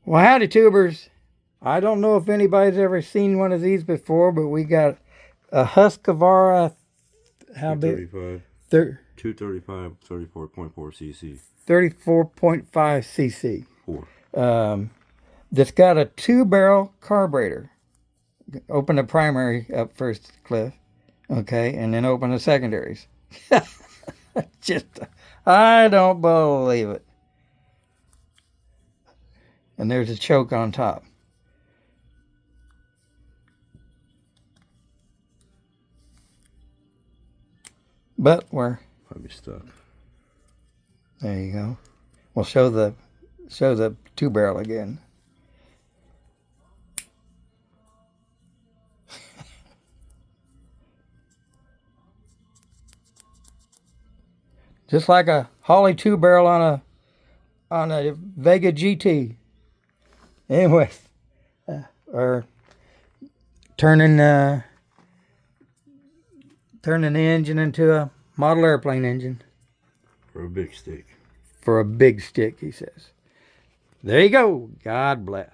Well, howdy, tubers. I don't know if anybody's ever seen one of these before, but we got a Husqvarna. How big? 235, 34.4 cc. 34.5 cc. 4. That's got a 2-barrel carburetor. Open the primary up first, Cliff. Okay, and then open the secondaries. Just, I don't believe it. And there's a choke on top. But we're Probably stuck. there. You go. We'll show the 2-barrel again. Just like a Holly 2-barrel on a Vega GT. Anyway, or turning the engine into a model airplane engine. For a big stick. For a big stick, he says. There you go. God bless.